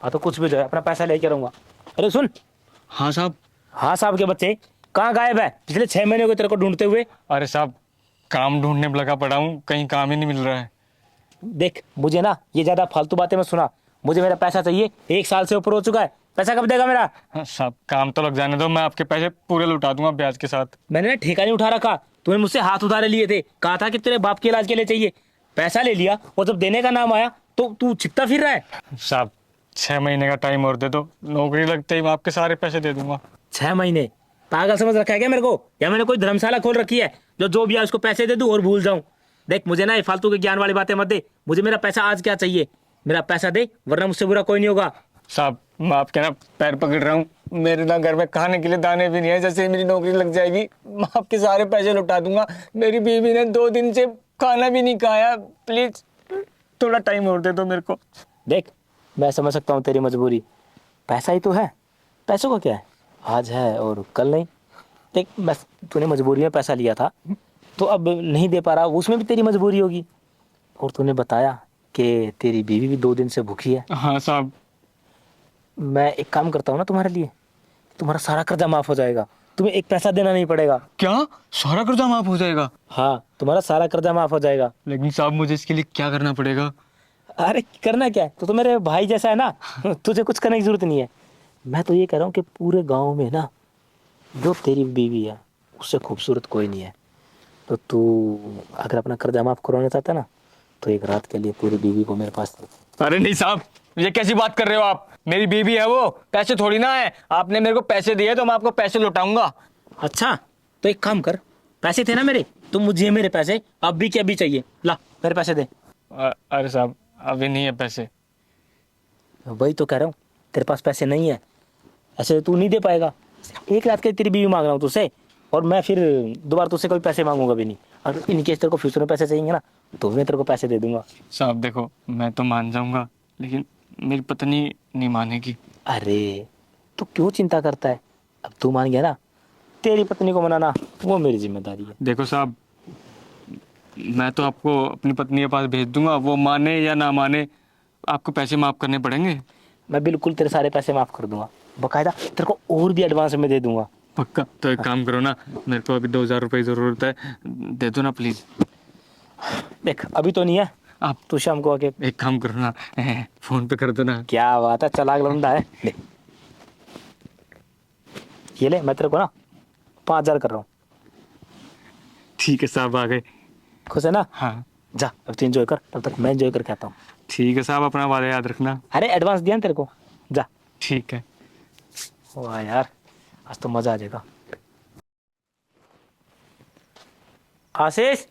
हाँ तो कुछ भी जो है अपना पैसा लेके रहूंगा। अरे सुन। हाँ साहब। हाँ साहब के बच्चे कहाँ गायब है? पिछले 6 महीने हो गए तेरे को ढूंढते हुए। अरे साहब, काम ढूंढने में लगा पड़ा हूँ, कहीं काम ही नहीं मिल रहा है। देख मुझे ना ये ज्यादा फालतू बातें मत सुना। मुझे मेरा पैसा चाहिए, 1 साल से ऊपर हो चुका है। पैसा कब देगा मेरा? हाँ, साहब काम तो लग जाने दो, मैं आपके पैसे पूरे लौटा दूंगा ब्याज के साथ। मैंने ना ठेका नहीं उठा रखा। तूने मुझसे हाथ उधारे लिए थे, कहा था कि तेरे बाप के इलाज के लिए चाहिए। पैसा ले लिया और जब देने का नाम आया तो तू छिपता फिर रहा है। साहब 6 महीने का टाइम और दे दो, नौकरी लगते ही मैं आपके सारे पैसे दे दूंगा। 6 महीने? पागल समझ रखा है क्या मेरे को? या मैंने कोई धर्मशाला खोल रखी है जो भी है उसको पैसे दे दूं और भूल जाऊं? देख मुझे ना ये फालतू के ज्ञान वाली बातें मत दे। मुझे मेरा पैसा आज क्या चाहिए। मेरा पैसा दे वरना मुझसे बुरा कोई नहीं होगा। साहब मैं आपके ना पैर पकड़ रहा हूँ, मेरे ना घर में खाने के लिए दाने भी नहीं है। जैसे ही मेरी नौकरी लग जाएगी मैं आपके सारे पैसे लौटा दूंगा। मेरी बीवी ने 2 दिन से खाना भी नहीं खाया, प्लीज थोड़ा टाइम और दे दो मेरे को। देख मैं समझ सकता हूँ तेरी मजबूरी। पैसा ही तो है, पैसों का क्या है, आज है और कल नहीं। देख बस तूने मजबूरी में पैसा लिया था तो अब नहीं दे पा रहा, उसमें भी तेरी मजबूरी होगी। और तूने बताया कि तेरी बीवी भी 2 दिन से भूखी है। हाँ साहब। मैं एक काम करता हूँ ना तुम्हारे लिए, तुम्हारा सारा कर्जा माफ हो जाएगा। तुम्हें एक पैसा देना नहीं पड़ेगा। क्या सारा कर्जा माफ हो जाएगा? हाँ तुम्हारा सारा कर्जा माफ हो जाएगा। लेकिन साहब मुझे इसके लिए क्या करना पड़ेगा? अरे करना क्या है, तो मेरे भाई जैसा है ना। तुझे कुछ करने की जरूरत नहीं है। मैं तो ये कह रहा हूँ कि पूरे गांव में ना जो तेरी बीवी है उससे खूबसूरत कोई नहीं है। तो तू अगर अपना कर्जा माफ करवाना चाहता है ना तो एक रात के लिए पूरी बीवी को मेरे पास दे। अरे नहीं साहब, ये कैसी बात कर रहे हो आप? मेरी बीवी है वो, पैसे थोड़ी ना है। आपने मेरे को पैसे दिए तो मैं आपको पैसे लौटाऊंगा। अच्छा तो एक काम कर, पैसे थे ना मेरे, तो मुझे मेरे पैसे अभी के अभी चाहिए। ला मेरे पैसे दे। अरे साहब अभी नहीं है पैसे। वही तो कह रहा हूँ, तेरे पास पैसे नहीं है, ऐसे तू नहीं दे पाएगा। एक रात के तेरी बीवी मांग रहा हूँ तुझसे, और मैं फिर दोबारा तुझसे कोई पैसे मांगूंगा भी नहीं। और इन केस तेरे को फ्यूचर में पैसे चाहिए ना तो मैं तेरे को पैसे दे दूंगा। साहब देखो, मैं तो मान जाऊंगा लेकिन मेरी पत्नी नहीं मानेगी। अरे तू क्यों चिंता करता है, अब तू मान गया ना, तेरी पत्नी को मनाना वो मेरी जिम्मेदारी है। देखो साहब, मैं तो आपको अपनी पत्नी के पास भेज दूंगा, वो माने या ना माने आपको पैसे माफ करने पड़ेंगे। मैं बिल्कुल तेरे सारे पैसे माफ कर दूंगा, बकायदा तेरे को और भी एडवांस में दे दूंगा। पक्का? तो एक काम करो ना, मेरे को अभी 2,000 रुपये जरूरत है, दे दो ना प्लीज। देख अभी तो नहीं है, आप तू शाम को आके। एक काम करो ना, फोन पे कर दो ना। क्या बात है, चलाक लौंडा है। ले ये ले, मैं तेरे को ना 5,000 कर रहा हूँ। ठीक है साहब, आ गए। खुश है ना? हाँ जा अब तू एंजॉय कर, तब तक मैं एंजॉय करके आता हूँ। ठीक है साहब, अपना वादा याद रखना। अरे एडवांस दिया ना तेरे को, जा। ठीक है। वाह यार, आज तो मजा आ जाएगा। आशीष,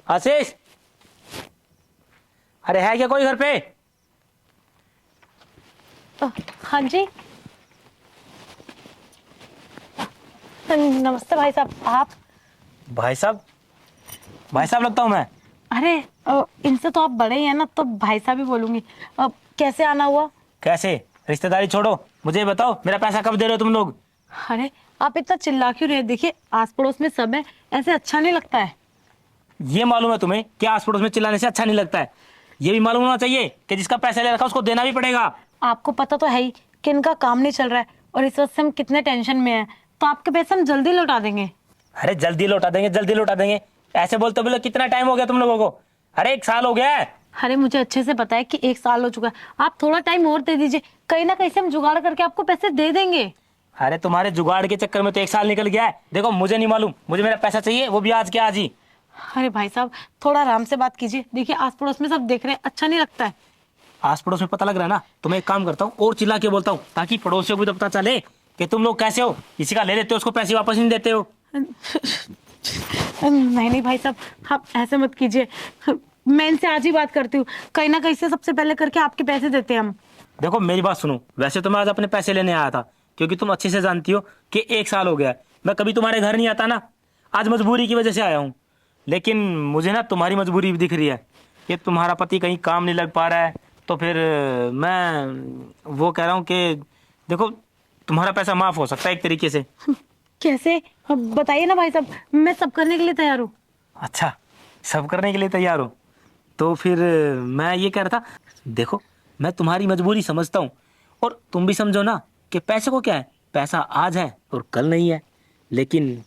आशीष, अरे है क्या कोई घर पे? हाँ जी। नमस्ते भाई साहब। आप? भाई साहब? भाई साहब लगता हूँ मैं? अरे इनसे तो आप बड़े ही हैं ना, तो भाई साहब ही बोलूंगी। कैसे आना हुआ? कैसे? रिश्तेदारी छोड़ो, मुझे ये बताओ मेरा पैसा कब दे रहे हो तुम लोग? अरे आप इतना चिल्ला क्यों रहे? देखिए आस पड़ोस में सब है, ऐसे अच्छा नहीं लगता है। ये मालूम है तुम्हें कि आस पड़ोस में चिल्लाने से अच्छा नहीं लगता है। ये भी मालूम होना चाहिए कि जिसका पैसा ले रखा उसको देना भी पड़ेगा। आपको पता तो है ही कि इनका काम नहीं चल रहा है, और इस वक्त से हम कितने टेंशन में हैं। तो आपके पैसे हम जल्दी लौटा देंगे। अरे जल्दी लौटा देंगे, जल्दी लौटा देंगे, ऐसे बोलते बोले कितना टाइम हो गया तुम लोगों को? अरे 1 साल हो गया है। अरे मुझे अच्छे से पता है कि 1 साल हो चुका है। आप थोड़ा टाइम और दे दीजिए, कहीं ना कहीं से हम जुगाड़ करके आपको पैसे दे देंगे। अरे तुम्हारे जुगाड़ के चक्कर में तो 1 साल निकल गया है। देखो मुझे नहीं मालूम, मुझे मेरा पैसा चाहिए, वो भी आज के आज ही। अरे भाई साहब थोड़ा आराम से बात कीजिए, देखिए आस पड़ोस में सब देख रहे हैं, अच्छा नहीं लगता है। आस पड़ोस में पता लग रहा है ना, तो मैं एक काम करता हूँ और चिल्ला के बोलता हूँ ताकि पड़ोसियों को भी तो पता चले कि तुम लोग कैसे हो। किसी का ले लेते हो उसको पैसे वापस नहीं देते हो। नहीं नहीं भाई साहब, आप ऐसे मत कीजिए। मैं इनसे आज ही बात करती हूँ, कहीं ना कहीं से सबसे पहले करके आपके पैसे देते हैं हम। देखो मेरी बात सुनो, वैसे तो मैं आज अपने पैसे लेने आया था क्योंकि तुम अच्छे से जानती हो कि 1 साल हो गया है मैं कभी तुम्हारे घर नहीं आता ना। आज मजबूरी की वजह से आया हूँ, लेकिन मुझे ना तुम्हारी मजबूरी भी दिख रही है कि तुम्हारा पति कहीं काम नहीं लग पा रहा है। तो फिर मैं वो कह रहा हूँ कि देखो तुम्हारा पैसा माफ हो सकता है एक तरीके से। कैसे? बताइए ना भाई साहब, मैं सब करने के लिए तैयार हूँ। अच्छा, सब करने के लिए तैयार हो? तो फिर मैं ये कह रहा था, देखो मैं तुम्हारी मजबूरी समझता हूँ, और तुम भी समझो ना कि पैसे को क्या है, पैसा आज है और कल नहीं है, लेकिन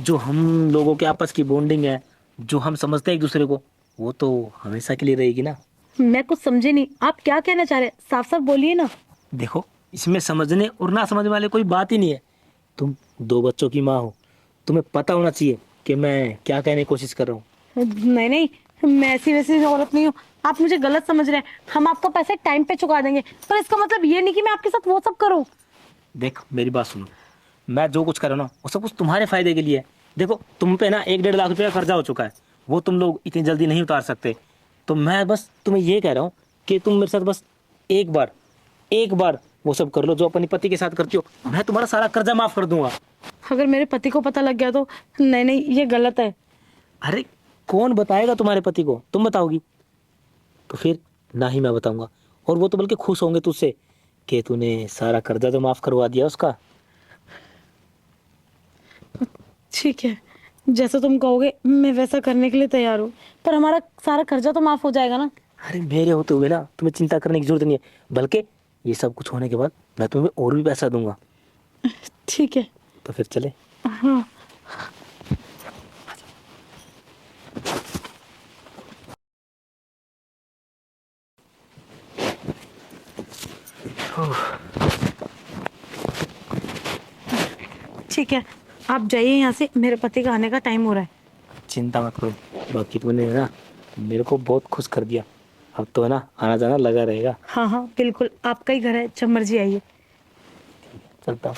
जो हम लोगों के आपस की बॉन्डिंग है, जो हम समझते हैं एक दूसरे को, वो तो हमेशा के लिए रहेगी ना। मैं कुछ समझे नहीं, आप क्या कहना चाह रहे हैं? साफ साफ बोलिए ना। देखो, इसमें समझने और ना समझने वाले कोई बात ही नहीं है। तुम 2 बच्चों की माँ हो, तुम्हें पता होना चाहिए कि मैं क्या कहने की कोशिश कर रहा हूँ। नहीं नहीं, मैं ऐसी वैसी औरत नहीं हूँ, आप मुझे गलत समझ रहे हैं। हम आपका पैसा टाइम पे चुका देंगे, पर इसका मतलब ये नहीं कि मैं आपके साथ वो सब करूँ। देख, मेरी बात सुनो, मैं जो कुछ कर रहा हूँ ना, वो सब कुछ तुम्हारे फायदे के लिए है। देखो, तुम पे ना 1-1.5 लाख रुपए का कर्जा हो चुका है, वो तुम लोग इतनी जल्दी नहीं उतार सकते। तो मैं बस तुम्हें ये कह रहा हूँ कि तुम मेरे साथ बस एक बार वो सब कर लो जो अपने पति के साथ करती हो, मैं तुम्हारा सारा कर्जा माफ कर दूंगा। अगर मेरे पति को पता लग गया तो? नहीं नहीं, ये गलत है। अरे, कौन बताएगा तुम्हारे पति को? तुम बताओगी? तो फिर ना ही मैं बताऊंगा, और वो तो बल्कि खुश होंगे तुझसे कि तूने सारा कर्जा तो माफ करवा दिया उसका। ठीक है, जैसा तुम कहोगे मैं वैसा करने के लिए तैयार हूँ, पर हमारा सारा कर्जा तो माफ हो जाएगा ना? अरे, मेरे होते हुए ना तुम्हें चिंता करने की जरूरत नहीं है, बल्कि ये सब कुछ होने के बाद मैं तुम्हें और भी पैसा दूंगा। ठीक है। तो फिर चले। हाँ। ठीक है, आप जाइए यहाँ से, मेरे पति का आने का टाइम हो रहा है। चिंता मत करो, बाकी तुमने ना मेरे को बहुत खुश कर दिया। अब तो है ना, आना जाना लगा रहेगा। हाँ हाँ बिल्कुल, आपका ही घर है, जब मर्जी आइए। चलता हूँ।